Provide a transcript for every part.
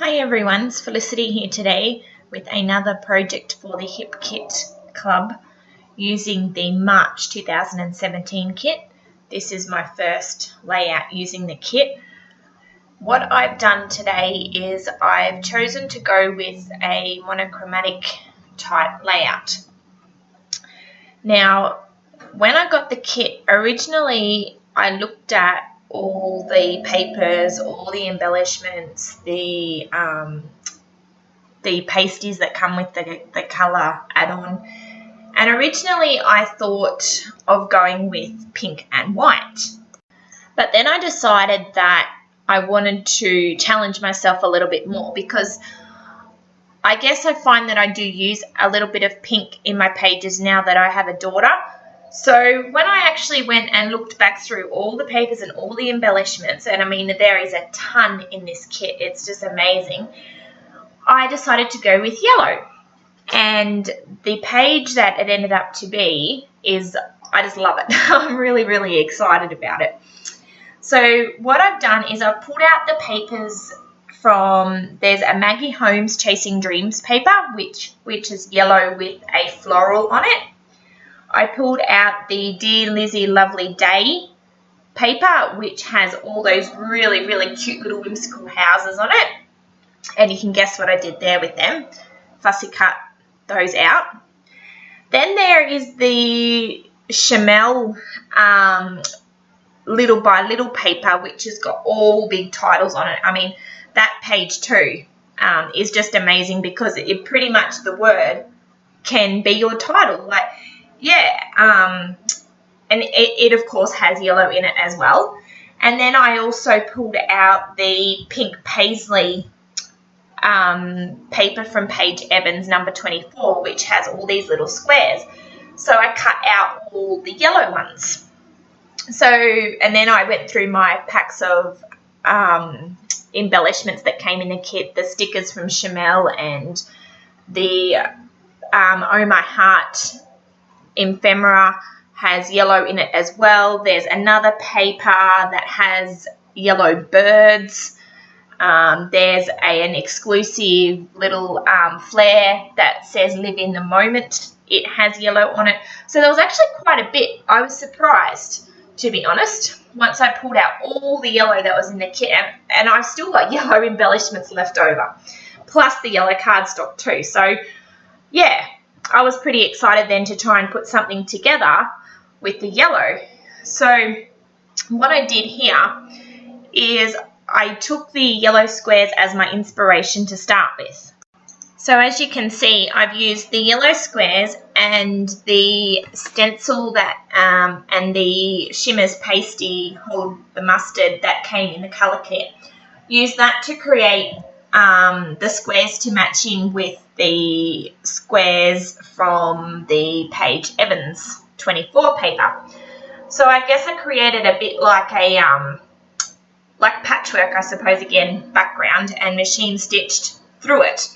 Hi everyone, it's Felicity here today with another project for the Hip Kit Club using the March 2017 kit. This is my first layout using the kit. What I've done today is I've chosen to go with a monochromatic type layout. Now, when I got the kit, originally I looked at all the papers, all the embellishments, the pasties that come with the colour add-on, and originally I thought of going with pink and white, but then I decided that I wanted to challenge myself a little bit more, because I guess I find that I do use a little bit of pink in my pages now that I have a daughter. So when I actually went and looked back through all the papers and all the embellishments, and I mean there is a ton in this kit, it's just amazing, I decided to go with yellow. And the page that it ended up to be is, I just love it. I'm really, really excited about it. So what I've done is I've pulled out the papers from, there's a Maggie Holmes Chasing Dreams paper, which is yellow with a floral on it. I pulled out the Dear Lizzie Lovely Day paper, which has all those really, really cute little whimsical houses on it. And you can guess what I did there with them. Fussy cut those out. Then there is the Chamel Little by Little paper, which has got all big titles on it. I mean, that page too is just amazing, because it pretty much, the word can be your title. Like, yeah, and it of course has yellow in it as well. And then I also pulled out the pink paisley paper from Paige Evans number 24, which has all these little squares. So I cut out all the yellow ones. So, and then I went through my packs of embellishments that came in the kit, the stickers from Chamel and the Oh My Heart ephemera has yellow in it as well. There's another paper that has yellow birds. There's an exclusive little flare that says Live in the Moment. It has yellow on it. So there was actually quite a bit. I was surprised, to be honest, once I pulled out all the yellow that was in the kit, and I've still got yellow embellishments left over, plus the yellow cardstock too. So yeah, I was pretty excited then to try and put something together with the yellow. So what I did here is I took the yellow squares as my inspiration to start with. So as you can see, I've used the yellow squares and the stencil that and the Shimmers Pasty Hold the Mustard that came in the colour kit. Use that to create the squares to match in with the squares from the Paige Evans 24 paper. So I guess I created a bit like a like patchwork, I suppose, again, background, and machine stitched through it.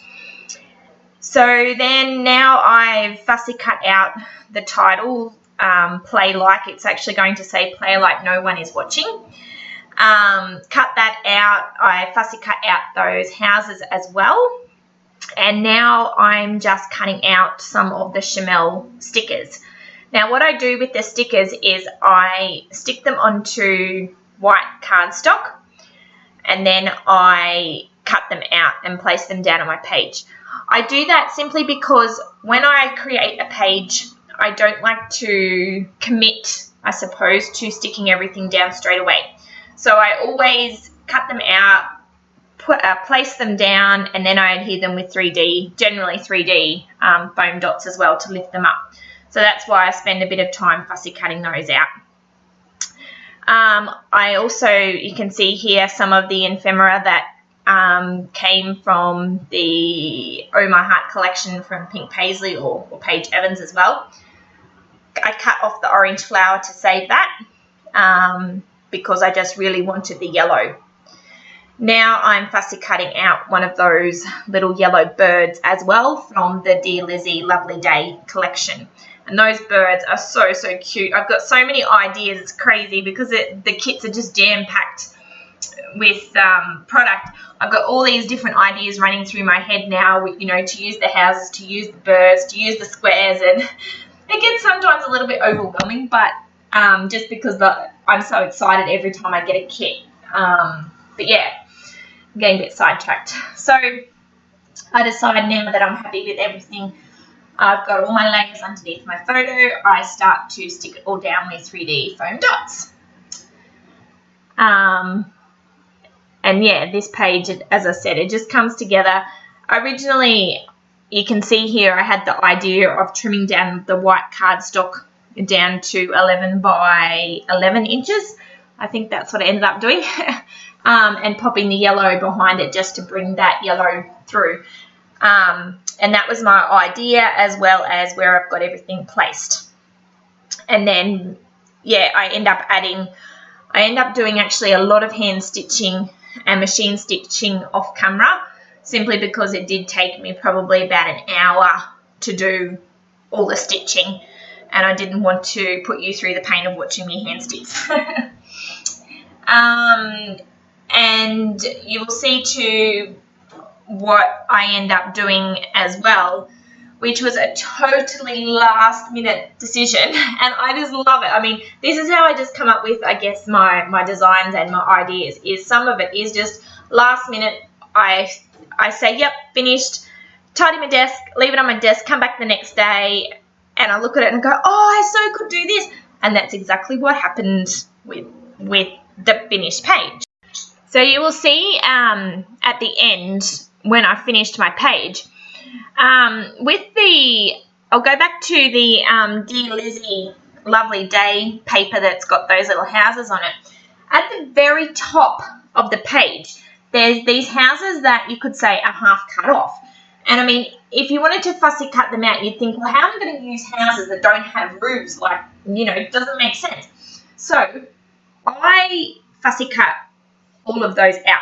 So then now I've fussy cut out the title, Play Like. It's actually going to say Play Like No One Is Watching. Cut that out. I fussy cut out those houses as well. And now I'm just cutting out some of the Chamel stickers. Now what I do with the stickers is I stick them onto white cardstock, and then I cut them out and place them down on my page. I do that simply because when I create a page, I don't like to commit, I suppose, to sticking everything down straight away. So I always cut them out, place them down, and then I adhere them with 3D, generally 3D foam dots as well, to lift them up. So that's why I spend a bit of time fussy cutting those out. I also, you can see here some of the ephemera that came from the Oh My Heart collection from Pink Paisley or Paige Evans as well. I cut off the orange flower to save that because I just really wanted the yellow. Now I'm fussy cutting out one of those little yellow birds as well from the Dear Lizzie Lovely Day collection. And those birds are so, so cute. I've got so many ideas. It's crazy because the kits are just jam-packed product, I've got all these different ideas running through my head now, you know, to use the houses, to use the birds, to use the squares, and it gets sometimes a little bit overwhelming, but just because I'm so excited every time I get a kit. But yeah, I'm getting a bit sidetracked. So I decide now that I'm happy with everything. I've got all my layers underneath my photo. I start to stick it all down with 3D foam dots. And yeah, this page, as I said, it just comes together. Originally, you can see here, I had the idea of trimming down the white cardstock down to 11 by 11 inches. I think that's what I ended up doing. And popping the yellow behind it just to bring that yellow through. And that was my idea, as well as where I've got everything placed. And then, yeah, I end up doing actually a lot of hand stitching and machine stitching off camera, simply because it did take me probably about an hour to do all the stitching, and I didn't want to put you through the pain of watching me hand stitch. And you will see too what I end up doing as well, which was a totally last minute decision, and I just love it. I mean, this is how I just come up with, I guess, my designs and my ideas. Is some of it is just last minute. I say, yep, finished, tidy my desk, leave it on my desk, come back the next day, and I look at it and go, oh, I so could do this. And that's exactly what happened with the finished page. So you will see at the end when I finished my page, I'll go back to the Dear Lizzie Lovely Day paper that's got those little houses on it. At the very top of the page, there's these houses that you could say are half cut off. And I mean, if you wanted to fussy cut them out, you'd think, well, how am I going to use houses that don't have roofs? Like, you know, it doesn't make sense. So I fussy cut all of those out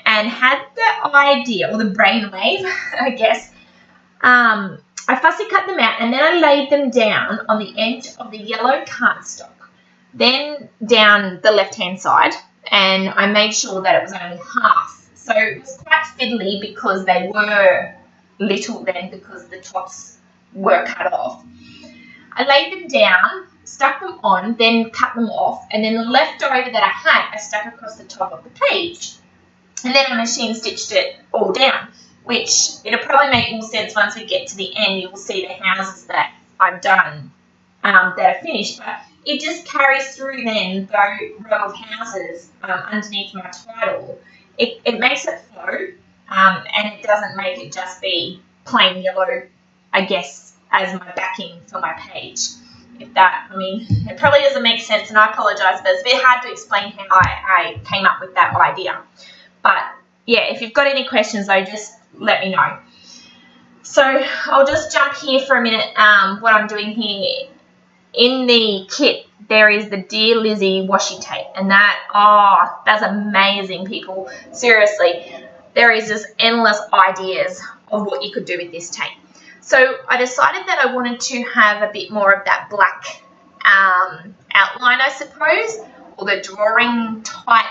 and had the idea, or the brainwave, I guess. I fussy cut them out, and then I laid them down on the edge of the yellow cardstock, then down the left-hand side, and I made sure that it was only half. So it was quite fiddly because they were little then, because the tops were cut off. I laid them down, stuck them on, then cut them off, and then the leftover that I had, I stuck across the top of the page. And then I machine stitched it all down, which it'll probably make more sense once we get to the end. You will see the houses that I've done that are finished, but it just carries through then the row of houses underneath my title. It makes it flow, and it doesn't make it just be plain yellow, I guess, as my backing for my page. I mean, it probably doesn't make sense, and I apologise, but it's a bit hard to explain how I came up with that idea. But yeah, if you've got any questions though, just let me know. So I'll just jump here for a minute. What I'm doing here, in the kit, there is the Dear Lizzie washi tape, and that's amazing, people. Seriously, there is just endless ideas of what you could do with this tape. So I decided that I wanted to have a bit more of that black outline, I suppose, or the drawing type,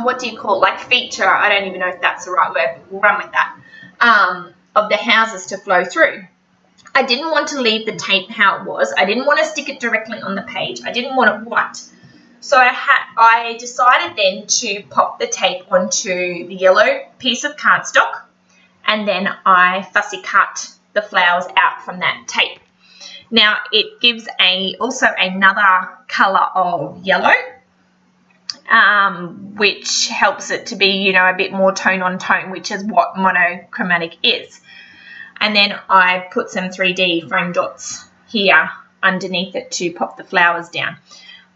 what do you call it, like feature, I don't even know if that's the right word, but we'll run with that, of the houses to flow through. I didn't want to leave the tape how it was. I didn't want to stick it directly on the page. I didn't want it white. So I decided then to pop the tape onto the yellow piece of cardstock, and then I fussy cut the flowers out from that tape. Now it gives also another colour of yellow, which helps it to be, you know, a bit more tone on tone, which is what monochromatic is. And then I put some 3D foam dots here underneath it to pop the flowers down.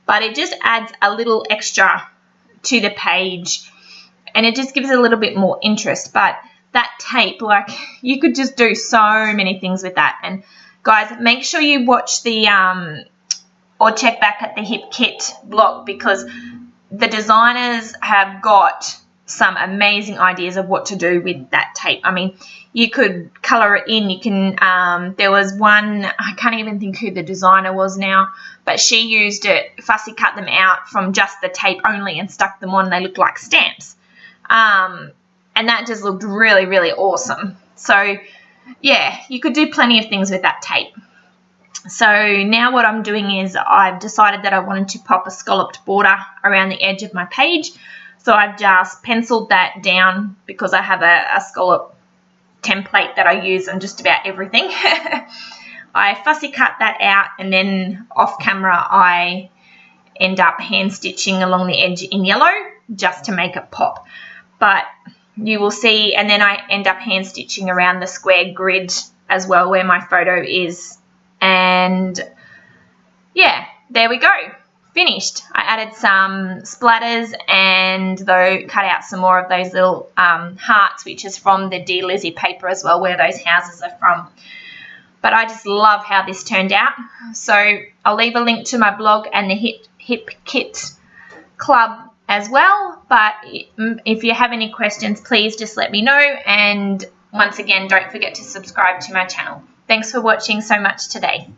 But it just adds a little extra to the page, and it just gives it a little bit more interest. But that tape, like, you could just do so many things with that. And guys, make sure you watch the or check back at the Hip Kit blog, because the designers have got some amazing ideas of what to do with that tape. I mean, you could colour it in. You can, there was one, I can't even think who the designer was now, but she used it, fussy cut them out from just the tape only and stuck them on. They looked like stamps. And that just looked really, really awesome. So, yeah, you could do plenty of things with that tape. So now what I'm doing is I've decided that I wanted to pop a scalloped border around the edge of my page. So I've just penciled that down because I have a scallop template that I use on just about everything. I fussy cut that out, and then off camera I end up hand stitching along the edge in yellow just to make it pop. But you will see, and then I end up hand stitching around the square grid as well where my photo is. And yeah, there we go. Finished. I added some splatters and cut out some more of those little hearts, which is from the Dear Lizzie paper as well, where those houses are from. But I just love how this turned out. So I'll leave a link to my blog and the Hip Kit Club as well. But if you have any questions, please just let me know. And once again, don't forget to subscribe to my channel. Thanks for watching so much today.